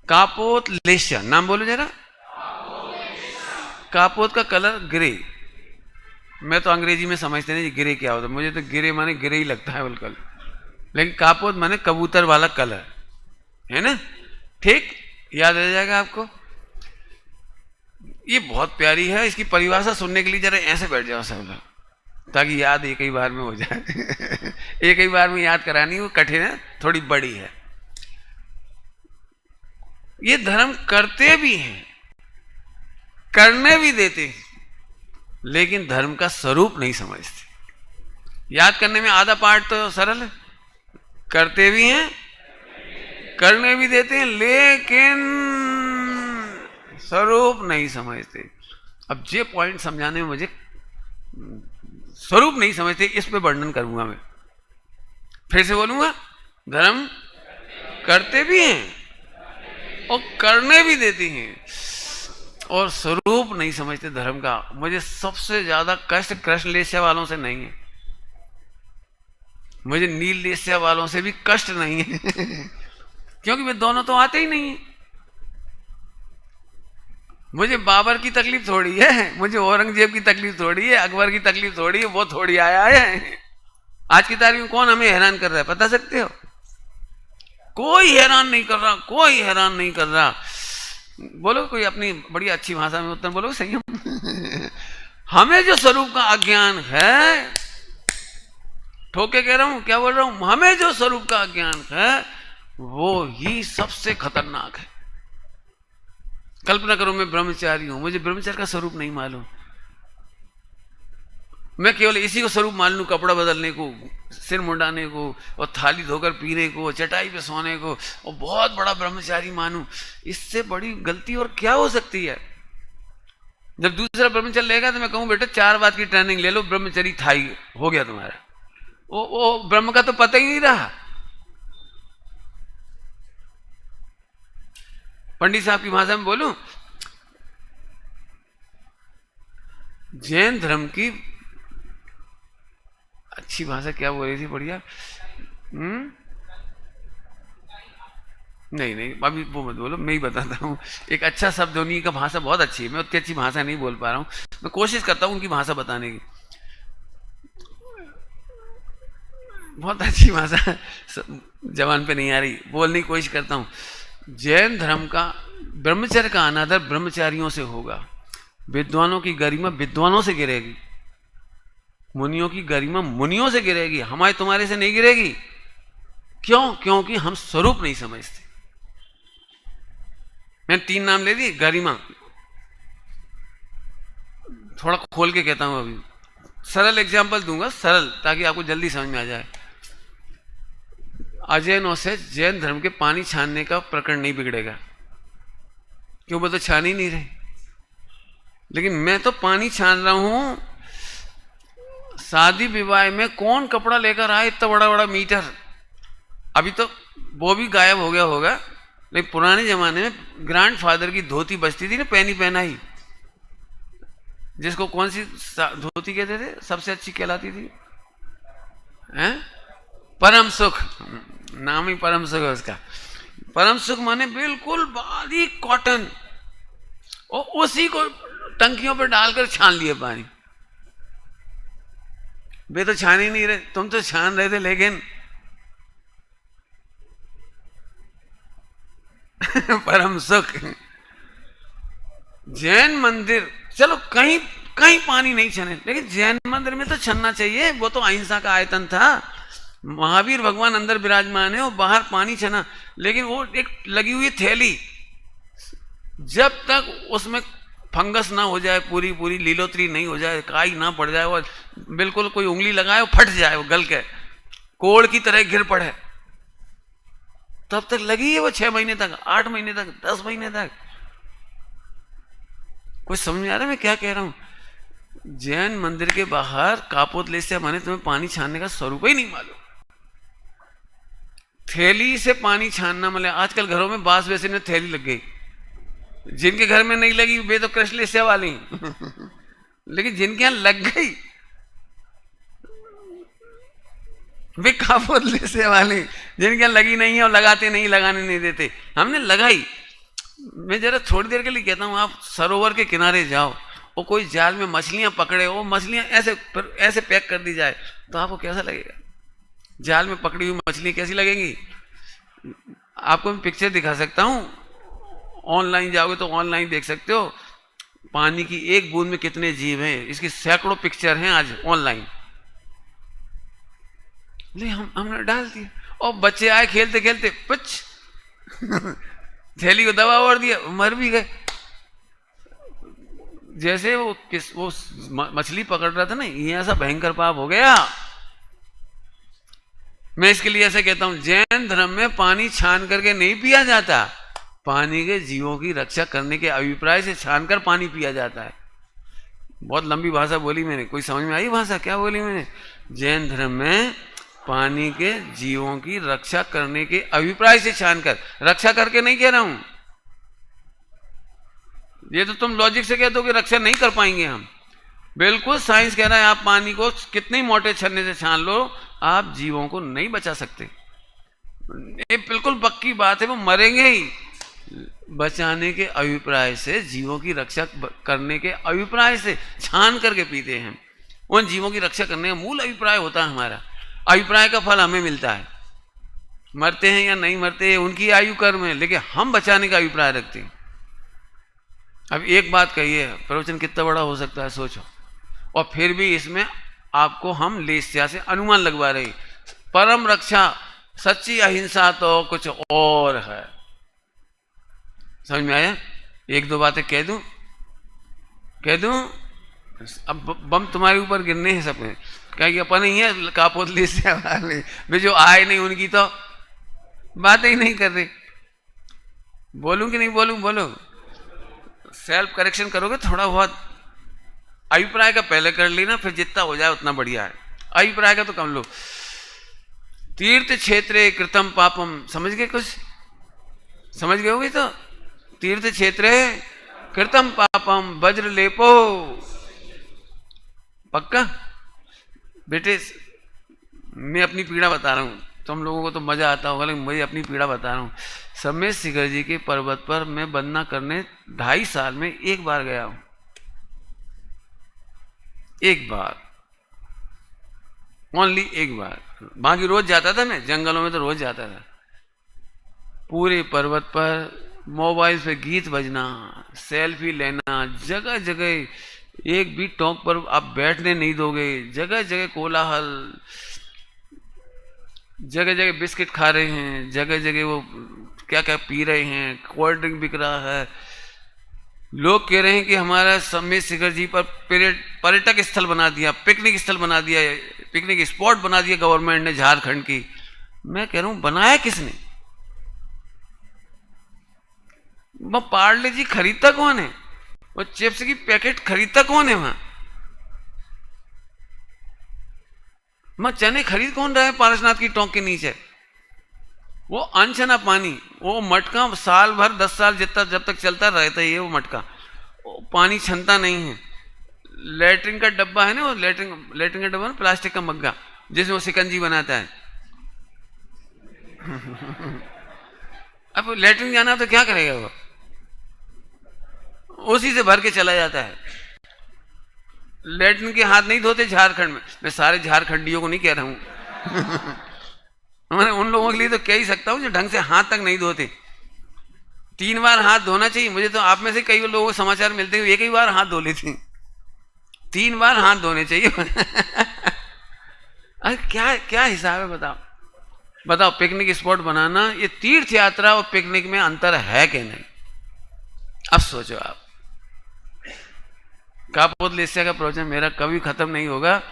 कापोत लेशिया, नाम बोलो जरा। कापोत का कलर ग्रे। मैं तो अंग्रेजी में समझते नहीं ग्रे क्या होता, मुझे तो ग्रे माने ग्रे ही लगता है बिल्कुल, लेकिन कापोत माने कबूतर वाला कलर है ना। ठीक, याद रह जाएगा आपको। ये बहुत प्यारी है, इसकी परिभाषा सुनने के लिए जरा ऐसे बैठ जाओ सब लोग, ताकि याद एक ही बार में हो जाए। एक ही बार में याद करानी वो कठिन है, थोड़ी बड़ी है। ये धर्म करते भी हैं, करने भी देते हैं, लेकिन धर्म का स्वरूप नहीं समझते। याद करने में आधा पार्ट तो सरल है, करते भी हैं, करने भी देते हैं, लेकिन स्वरूप नहीं समझते। अब ये पॉइंट समझाने में मुझे, स्वरूप नहीं समझते, इस पे वर्णन करूंगा मैं। फिर से बोलूंगा, धर्म करते भी हैं और करने भी देते हैं, और स्वरूप नहीं समझते धर्म का। मुझे सबसे ज्यादा कष्ट कृष्ण लेस्या वालों से नहीं है, मुझे नील लेस्या वालों से भी कष्ट नहीं है। क्योंकि वे दोनों तो आते ही नहीं है। मुझे बाबर की तकलीफ थोड़ी है, मुझे औरंगजेब की तकलीफ थोड़ी है, अकबर की तकलीफ थोड़ी है, वो थोड़ी आया है। आज की तारीख में कौन हमें हैरान कर रहा है, बता सकते हो? कोई हैरान नहीं कर रहा, कोई हैरान नहीं कर रहा। बोलो कोई अपनी बड़ी अच्छी भाषा में उत्तर बोलो, संयम। हमें जो स्वरूप का अज्ञान है, ठोके कह रहा हूं, क्या बोल रहा हूं, हमें जो स्वरूप का अज्ञान है वो ही सबसे खतरनाक है। कल्पना करो मैं ब्रह्मचारी हूं, मुझे ब्रह्मचर्य का स्वरूप नहीं मालूम, मैं केवल इसी को स्वरूप मान लूं, कपड़ा बदलने को, सिर मुंडाने को, और थाली धोकर पीने को, चटाई पे सोने को, और बहुत बड़ा ब्रह्मचारी मानूं। इससे बड़ी गलती और क्या हो सकती है? जब दूसरा ब्रह्मचर्य लेगा तो मैं कहूं बेटा 4 बात की ट्रेनिंग ले लो, ब्रह्मचरी था ही हो गया तुम्हारा। वो ब्रह्म का तो पता ही नहीं रहा। पंडित साहब की भाषा में बोलूं, जैन धर्म की अच्छी भाषा क्या बोल रही थी, बढ़िया। नहीं अभी वो मत बोलो, मैं ही बताता हूँ। एक अच्छा शब्द, उन्हीं का भाषा बहुत अच्छी है, मैं उतनी अच्छी भाषा नहीं बोल पा रहा हूँ, मैं कोशिश करता हूँ उनकी भाषा बताने की। बहुत अच्छी भाषा जबान पे नहीं आ रही, बोलने की कोशिश करता हूँ। जैन धर्म का ब्रह्मचर्य का अनादर ब्रह्मचारियों से होगा, विद्वानों की गरिमा विद्वानों से गिरेगी, मुनियों की गरिमा मुनियों से गिरेगी, हमारे तुम्हारे से नहीं गिरेगी। क्यों? क्योंकि हम स्वरूप नहीं समझते। मैंने 3 नाम ले दिए। गरिमा, थोड़ा खोल के कहता हूं, अभी सरल एग्जांपल दूंगा, सरल, ताकि आपको जल्दी समझ में आ जाए। अजैनों से जैन धर्म के पानी छानने का प्रकरण नहीं बिगड़ेगा, क्यों? वो तो छान ही नहीं रहे, लेकिन मैं तो पानी छान रहा हूं। शादी विवाह में कौन कपड़ा लेकर आए इतना बड़ा बड़ा मीटर? अभी तो वो भी गायब हो गया होगा, लेकिन पुराने जमाने में ग्रैंडफादर की धोती बचती थी ना, पहनी पहनाई, जिसको कौन सी धोती कहते थे, सबसे अच्छी कहलाती थी, हैं? परम सुख, नाम ही परम सुख है उसका। परम सुख माने बिल्कुल बारीक कॉटन, और उसी को टंकियों पर डालकर छान लिए पानी। वे तो छान ही नहीं रहे, तुम तो छान रहे थे, लेकिन परम सुख। जैन मंदिर, चलो कहीं कहीं पानी नहीं छने, लेकिन जैन मंदिर में तो छनना चाहिए, वो तो अहिंसा का आयतन था। महावीर भगवान अंदर विराजमान है और बाहर पानी छना, लेकिन वो एक लगी हुई थैली, जब तक उसमें फंगस ना हो जाए, पूरी पूरी लीलोतरी नहीं हो जाए, काई ना पड़ जाए, और बिल्कुल कोई उंगली लगाए वो फट जाए, वो गल के कोड़ की तरह गिर पड़े, तब तक लगी है वो 6 महीने तक, 8 महीने तक, 10 महीने तक। कुछ समझ में आ रहा है मैं क्या कह रहा हूं? जैन मंदिर के बाहर कापोत लेस्या माने तुम्हें पानी छानने का स्वरूप ही नहीं मालूम। थैली से पानी छानना, मतलब आजकल घरों में बांस बेसिन में थैली लग गई, जिनके घर में नहीं लगी वे तो कृष्ण लेस्या वाली। लेकिन जिनके यहां लग गई वे कापोत लेस्या वाले, जिनके यहां लगी नहीं है और लगाते नहीं, लगाने नहीं देते। हमने लगाई, मैं जरा थोड़ी देर के लिए कहता हूँ, आप सरोवर के किनारे जाओ और कोई जाल में मछलियां पकड़े, वो मछलियां ऐसे ऐसे पैक कर दी जाए तो आपको कैसा लगेगा? जाल में पकड़ी हुई मछली कैसी लगेंगी? आपको मैं पिक्चर दिखा सकता हूँ, ऑनलाइन जाओगे तो ऑनलाइन देख सकते हो। पानी की एक बूंद में कितने जीव हैं, इसकी सैकड़ों पिक्चर हैं आज ऑनलाइन। ले हमने डाल दिया और बच्चे आए खेलते खेलते पुछ थैली को दबा और दिया, मर भी गए। जैसे वो मछली पकड़ रहा था ना, ये ऐसा भयंकर पाप हो गया। मैं इसके लिए ऐसे कहता हूं, जैन धर्म में पानी छान करके नहीं पिया जाता, पानी के जीवों की रक्षा करने के अभिप्राय से छानकर पानी पिया जाता है। बहुत लंबी भाषा बोली मैंने, कोई समझ में आई भाषा? क्या बोली मैंने? जैन धर्म में पानी के जीवों की रक्षा करने के अभिप्राय से छानकर, रक्षा करके नहीं कह रहा हूं। ये तो तुम लॉजिक से कहते हो कि रक्षा नहीं कर पाएंगे हम। बिल्कुल साइंस कह रहा है आप पानी को कितने मोटे छन्ने से छान लो, आप जीवों को नहीं बचा सकते। ये बिल्कुल पक्की बात है, वो मरेंगे ही। बचाने के अभिप्राय से, जीवों की रक्षा करने के अभिप्राय से छान करके पीते हैं। उन जीवों की रक्षा करने का मूल अभिप्राय होता है हमारा। अभिप्राय का फल हमें मिलता है, मरते हैं या नहीं मरते उनकी आयु कर्म है, लेकिन हम बचाने का अभिप्राय रखते हैं। अब एक बात कहिए, प्रवचन कितना बड़ा हो सकता है सोचो, और फिर भी इसमें आपको हम लेस्या से अनुमान लगवा रहे। परम रक्षा, सच्ची अहिंसा तो कुछ और है। समझ में आया? एक दो बातें कह दूं? अब बम तुम्हारे ऊपर गिरने हैं सब, क्या कि अपन ही है कापोत लेस्या वाले, वे जो आए नहीं उनकी तो बातें ही नहीं कर रहे। बोलूं कि नहीं बोलूं? बोलो। सेल्फ करेक्शन करोगे थोड़ा बहुत। अभिप्राय का पहले कर लेना, फिर जितना हो जाए उतना बढ़िया है। अभिप्राय का तो कम लो। तीर्थ क्षेत्रे कृतम पापम, समझ गए? कुछ समझ गए होगे तो। तीर्थ क्षेत्रे कृतम पापम वज्र लेपो, पक्का? बेटे मैं अपनी पीड़ा बता रहा हूँ, तुम लोगों को तो मजा आता होगा, लेकिन मुझे अपनी पीड़ा बता रहा हूँ। सम्मेद शिखर जी के पर्वत पर मैं वंदना करने 2.5 साल में एक बार गया हूं। एक बार, ओनली एक बार। बाकी रोज जाता था मैं, जंगलों में तो रोज जाता था। पूरे पर्वत पर मोबाइल पे गीत बजना, सेल्फी लेना, जगह जगह एक भी टॉक पर आप बैठने नहीं दोगे, जगह जगह कोलाहल, जगह जगह बिस्किट खा रहे हैं, जगह जगह वो क्या क्या पी रहे हैं, कोल्ड ड्रिंक बिक रहा है। लोग कह रहे हैं कि हमारा सम्मेद शिखर जी पर पर्यटक स्थल बना दिया, पिकनिक स्थल बना दिया, पिकनिक स्पॉट बना दिया गवर्नमेंट ने झारखंड की। मैं कह रहा हूं बनाया किसने? वो पार्ले जी खरीदता कौन है? वो चिप्स की पैकेट खरीदता कौन है? वहां चने खरीद कौन रहा है पारसनाथ की टोंक के नीचे? वो अनछना पानी, वो मटका साल भर 10 साल जितना जब तक चलता रहता है वो मटका, वो पानी छनता नहीं है। लेटरिन का डब्बा है ना, वो लेटरिन का डब्बा ना, प्लास्टिक का मग्गा जिसमें वो शिकंजी बनाता है। अब लेटरिन जाना तो क्या करेगा वो? उसी से भर के चला जाता है। लेटरिन के हाथ नहीं धोते झारखंड में। मैं सारे झारखंडियों को नहीं कह रहा हूं मैं उन लोगों के लिए तो कह ही सकता हूं जो ढंग से हाथ तक नहीं धोते। 3 बार हाथ धोना चाहिए। मुझे तो आप में से कई लोगों को समाचार मिलते हैं एक ही बार हाथ धो लेते, 3 बार हाथ धोने चाहिए। अरे क्या क्या हिसाब है बताओ? बताओ, पिकनिक स्पॉट बनाना, ये तीर्थ यात्रा और पिकनिक में अंतर है कि नहीं? अब सोचो आप। कापोत लेस्या का प्रवचन मेरा कभी खत्म नहीं होगा।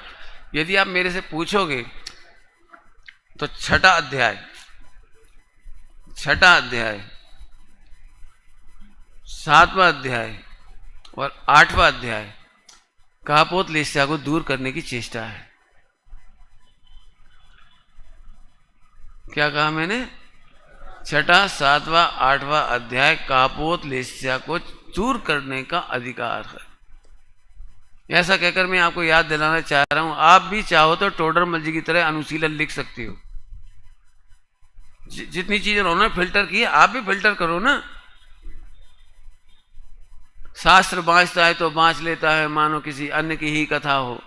यदि आप मेरे से पूछोगे तो छठा अध्याय, 7वां अध्याय और 8वां अध्याय कापोत लेस्या को दूर करने की चेष्टा है। क्या कहा मैंने? 6, 7, 8वां अध्याय कापोत लेस्या को दूर करने का अधिकार है। ऐसा कहकर मैं आपको याद दिलाना चाह रहा हूं, आप भी चाहो तो टोडरमल जी की तरह अनुशीलन लिख सकते हो। जितनी चीजें उन्होंने फिल्टर की है, आप भी फिल्टर करो ना। शास्त्र बाँचता है तो बाँच लेता है मानो किसी अन्य की ही कथा हो,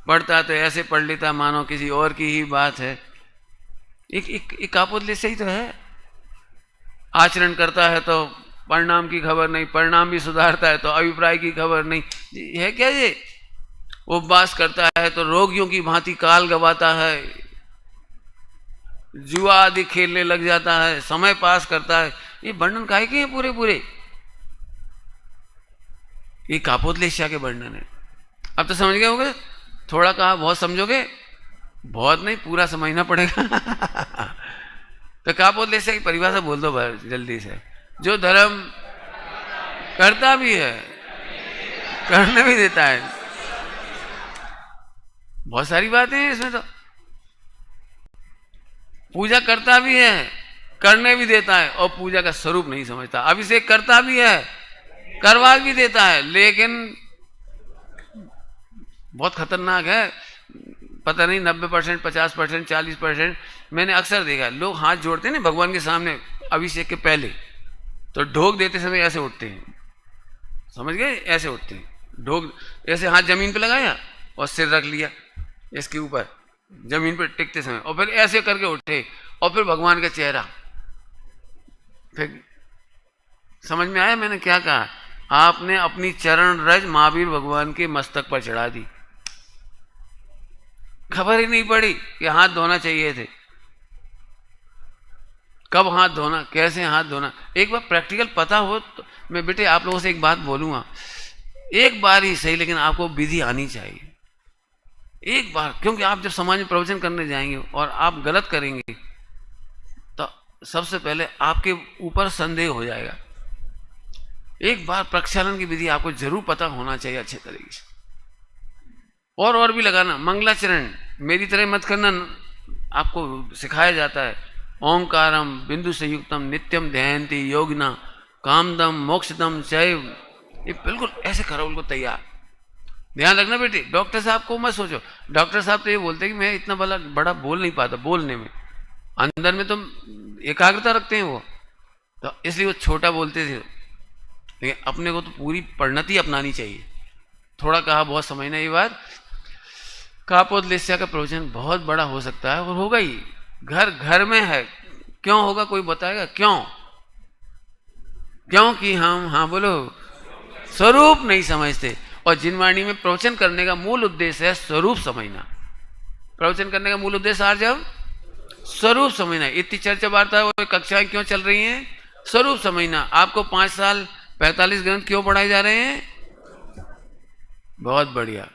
पढ़ता है तो ऐसे पढ़ लेता है मानो किसी और की ही बात है। एक कापोदले से ही तो है। आचरण करता है तो परिणाम की खबर नहीं, परिणाम भी सुधारता है तो अभिप्राय की खबर नहीं, है क्या ये? उपवास करता है तो रोगियों की भांति काल गवाता है, जुआ आदि खेलने लग जाता है, समय पास करता है। ये वर्णन काहे के हैं पूरे पूरे? ये कापोदलेश्या के वर्णन है। अब तो समझ गए होंगे, थोड़ा कहा बहुत समझोगे, बहुत नहीं पूरा समझना पड़ेगा। तो कापोदलेश्या की परिभाषा बोल दो जल्दी से। जो धर्म करता भी है, करने भी देता है। बहुत सारी बातें हैं इसमें। तो पूजा करता भी है, करने भी देता है, और पूजा का स्वरूप नहीं समझता। अभिषेक करता भी है, करवा भी देता है, लेकिन बहुत खतरनाक है। पता नहीं 90%, 50%, 40% मैंने अक्सर देखा है, लोग हाथ जोड़ते हैं ना भगवान के सामने अभिषेक के पहले, तो ढोक देते समय ऐसे उठते हैं, समझ गए? ऐसे उठते हैं, ढोक ऐसे हाथ जमीन पे लगाया और सिर रख लिया इसके ऊपर जमीन पर टिकते समय, और फिर ऐसे करके उठे, और फिर भगवान का चेहरा। फिर समझ में आया मैंने क्या कहा? आपने अपनी चरण रज महावीर भगवान के मस्तक पर चढ़ा दी, खबर ही नहीं पड़ी कि हाथ धोना चाहिए थे, कब हाथ धोना, कैसे हाथ धोना। एक बार प्रैक्टिकल पता हो तो मैं बेटे आप लोगों से एक बात बोलूंगा, एक बार ही सही, लेकिन आपको विधि आनी चाहिए एक बार। क्योंकि आप जब समाज में प्रवचन करने जाएंगे और आप गलत करेंगे तो सबसे पहले आपके ऊपर संदेह हो जाएगा। एक बार प्रक्षालन की विधि आपको जरूर पता होना चाहिए अच्छे तरीके से। और भी लगाना, मंगलाचरण मेरी तरह मत करना, आपको सिखाया जाता है। ओंकारम बिंदु से युक्तम नित्यम ध्यायन्ति योगिना कामदम मोक्षदम चैव, ये बिल्कुल ऐसे करो, बिल्कुल तैयार। ध्यान रखना बेटी, डॉक्टर साहब को मत सोचो, डॉक्टर साहब तो ये बोलते हैं कि मैं इतना बड़ा बोल नहीं पाता, बोलने में अंदर में तो एकाग्रता रखते हैं वो, तो इसलिए वो छोटा बोलते थे। लेकिन अपने को तो पूरी परिणति अपनानी चाहिए। थोड़ा कहा बहुत समझना ये बात। कापोदलेश्या का प्रवचन बहुत बड़ा हो सकता है और होगा ही, घर घर में है। क्यों होगा कोई बताएगा? क्यों? क्योंकि हम, हाँ बोलो, स्वरूप नहीं समझते। और जिनवाणी में प्रवचन करने का मूल उद्देश्य है स्वरूप समझना। प्रवचन करने का मूल उद्देश्य आज जब स्वरूप समझना। इतनी चर्चा वार्ता और कक्षाएं क्यों चल रही हैं? स्वरूप समझना। आपको 5 साल 45 ग्रंथ क्यों पढ़ाए जा रहे हैं? बहुत बढ़िया।